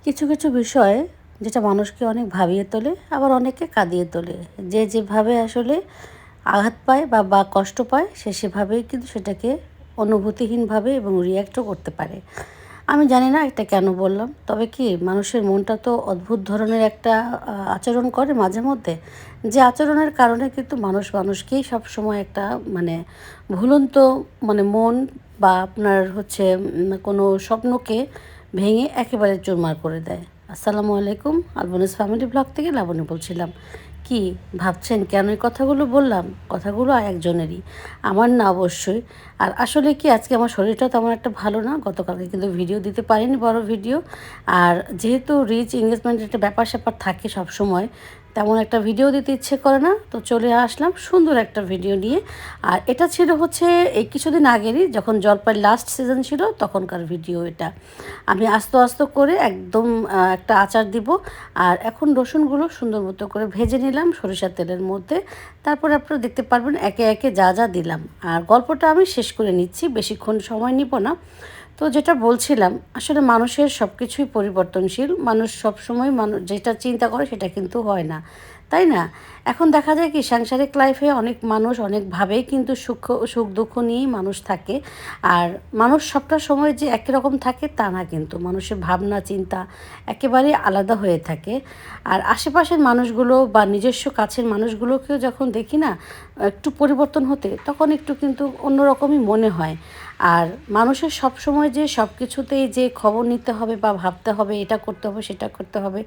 কিছু কিছু বিষয় যেটা মানুষকে অনেক ভাবিয়ে তোলে, আবার অনেককে কাঁদিয়ে তোলে। যে যেভাবে আসলে আঘাত পায় বা কষ্ট পায়, সে সেভাবেই কিন্তু সেটাকে অনুভূতিহীনভাবে এবং রিয়্যাক্টও করতে পারে। আমি জানি না এটা কেন বললাম, তবে কি মানুষের মনটা তো অদ্ভুত ধরনের একটা আচরণ করে মাঝে মধ্যে, যে আচরণের কারণে কিন্তু মানুষ মানুষকেই সবসময় একটা মানে ভুলন্ত মন বা আপনার হচ্ছে কোনো স্বপ্নকে ভেঙে একেবারে চুরমার করে দেয়। আসসালামু আলাইকুম, আলবনিস ফ্যামিলি ব্লগ থেকে লাবণী বলছিলাম। কি ভাবছেন কেন এই কথাগুলো বললাম? কথাগুলো একজনেরই, আমার না অবশ্যই। আর আসলে কি আজকে আমার শরীরটা তেমন একটা ভালো না, গতকালকে কিন্তু ভিডিও দিতে পারিনি, বড় ভিডিও। আর যেহেতু রিচ এঙ্গেজমেন্টের একটা ব্যাপার স্যাপার থাকে সব সময়, তেমন একটা ভিডিও দিতে ইচ্ছে করে না, তো চলে আসলাম সুন্দর একটা ভিডিও নিয়ে। আর এটা ছিল হচ্ছে এই কিছুদিন আগেরই, যখন জলপাইয়ের লাস্ট সিজন ছিল তখনকার ভিডিও এটা। আমি আস্তে আস্তে করে একদম একটা আচার দিব। আর এখন রসুনগুলো সুন্দর মতো করে ভেজে নিলাম সরিষার তেলের মধ্যে। তারপরে আপনারা দেখতে পারবেন একে একে যা যা দিলাম। আর গল্পটা আমি শেষ করে নিচ্ছি, বেশিক্ষণ সময় নিব না। তো যেটা বলছিলাম, আসলে মানুষের সব কিছুই পরিবর্তনশীল। মানুষ সবসময় যেটা চিন্তা করে সেটা কিন্তু হয় না, তাই না? এখন দেখা যায় কি সাংসারিক লাইফে অনেক মানুষ অনেকভাবেই কিন্তু সুখ দুঃখ নিয়েই মানুষ থাকে। আর মানুষ সবটা সময় যে একই রকম থাকে তা না, কিন্তু মানুষের ভাবনা চিন্তা একেবারেই আলাদা হয়ে থাকে। আর আশেপাশের মানুষগুলো বা নিজস্ব কাছের মানুষগুলোকেও যখন দেখি না একটু পরিবর্তন হতে, তখন একটু কিন্তু অন্যরকমই মনে হয়। আর মানুষের সব সময় যে সব কিছুতেই যে খবর নিতে হবে বা ভাবতে হবে, এটা করতে হবে সেটা করতে হবে,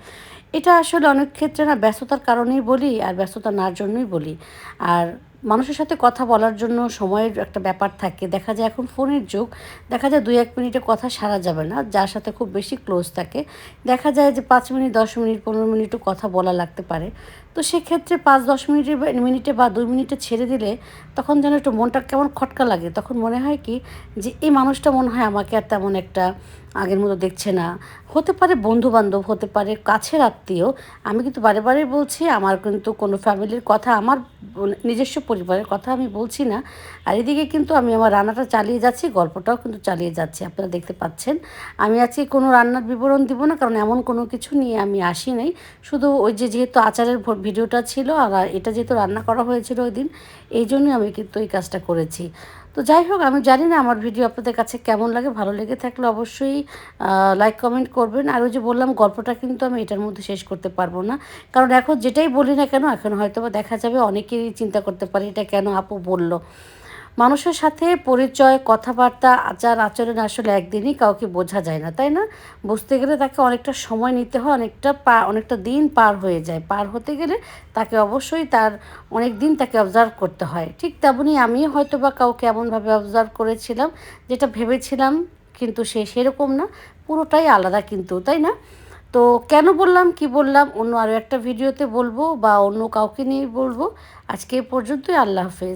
এটা আসলে অনেক ক্ষেত্রে না ব্যস্ততার কারণেই বলি, আর ব্যস্ততা নার জন্যই বলি। আর মানুষের সাথে কথা বলার জন্য সময়ের একটা ব্যাপার থাকে। দেখা যায় এখন ফোনের যুগ, দেখা যায় 2-1 মিনিটে কথা সারা যাবে না, যার সাথে খুব বেশি ক্লোজ থাকে। দেখা যায় যে 5 মিনিট 10 মিনিট 15 মিনিটও কথা বলা লাগতে পারে। তো সেক্ষেত্রে 5-10 মিনিটে বা 2 মিনিটে ছেড়ে দিলে তখন যেন একটু মনটা কেমন খটকা লাগে। তখন মনে হয় কি যে এই মানুষটা মনে হয় আমাকে আর তেমন একটা আগের মতো দেখছে না। হতে পারে বন্ধুবান্ধব, হতে পারে কাছের আত্মীয়। আমি কিন্তু বারে বারে বলছি, আমার কিন্তু কোনো ফ্যামিলির কথা, আমার নিজস্ব পরিবারের কথা আমি বলছি না। আর এদিকে কিন্তু আমি আমার রান্নাটা চালিয়ে যাচ্ছি, গল্পটাও কিন্তু চালিয়ে যাচ্ছি, আপনারা দেখতে পাচ্ছেন। আমি আজকে কোনো রান্নার বিবরণ দিব না, কারণ এমন কোনো কিছু নিয়ে আমি আসি নাই। শুধু ওই যে যেহেতু আচারের ভিডিওটা ছিল, আর এটা যেহেতু রান্না করা হয়েছিল ওই দিন, এই জন্যই আমি কিন্তু এই কাজটা করেছি। তো যাই হোক, আমি জানি না আমার ভিডিও আপনাদের কাছে কেমন লাগে। ভালো লেগে থাকলে অবশ্যই লাইক কমেন্ট করবেন। আর ওই যে বললাম, গল্পটা কিন্তু আমি এটার মধ্যে শেষ করতে পারবো না, কারণ এখন যেটাই বলি না কেন, এখন হয়তো বা দেখা যাবে অনেকেরই চিন্তা করতে পারে এটা কেন আপু বলল। মানুষের সাথে পরিচয়, কথাবার্তা, আচার আচরণ আসলে একদিনই কাউকে বোঝা যায় না, তাই না? বুঝতে গেলে তাকে অনেকটা সময় নিতে হয়, অনেকটা দিন পার হয়ে যায়। পার হতে গেলে তাকে অবশ্যই তার অনেক দিন তাকে অবজার্ভ করতে হয়। ঠিক তেমনই আমি হয়তো বা কাউকে এমনভাবে অবজার্ভ করেছিলাম, যেটা ভেবেছিলাম কিন্তু সে সেরকম না, পুরোটাই আলাদা কিন্তু, তাই না? তো কেন বললাম, কি বললাম, অন্য আরও একটা ভিডিওতে বলবো বা অন্য কাউকে নিয়ে বলবো। আজকে এ পর্যন্তই। আল্লাহ হাফেজ।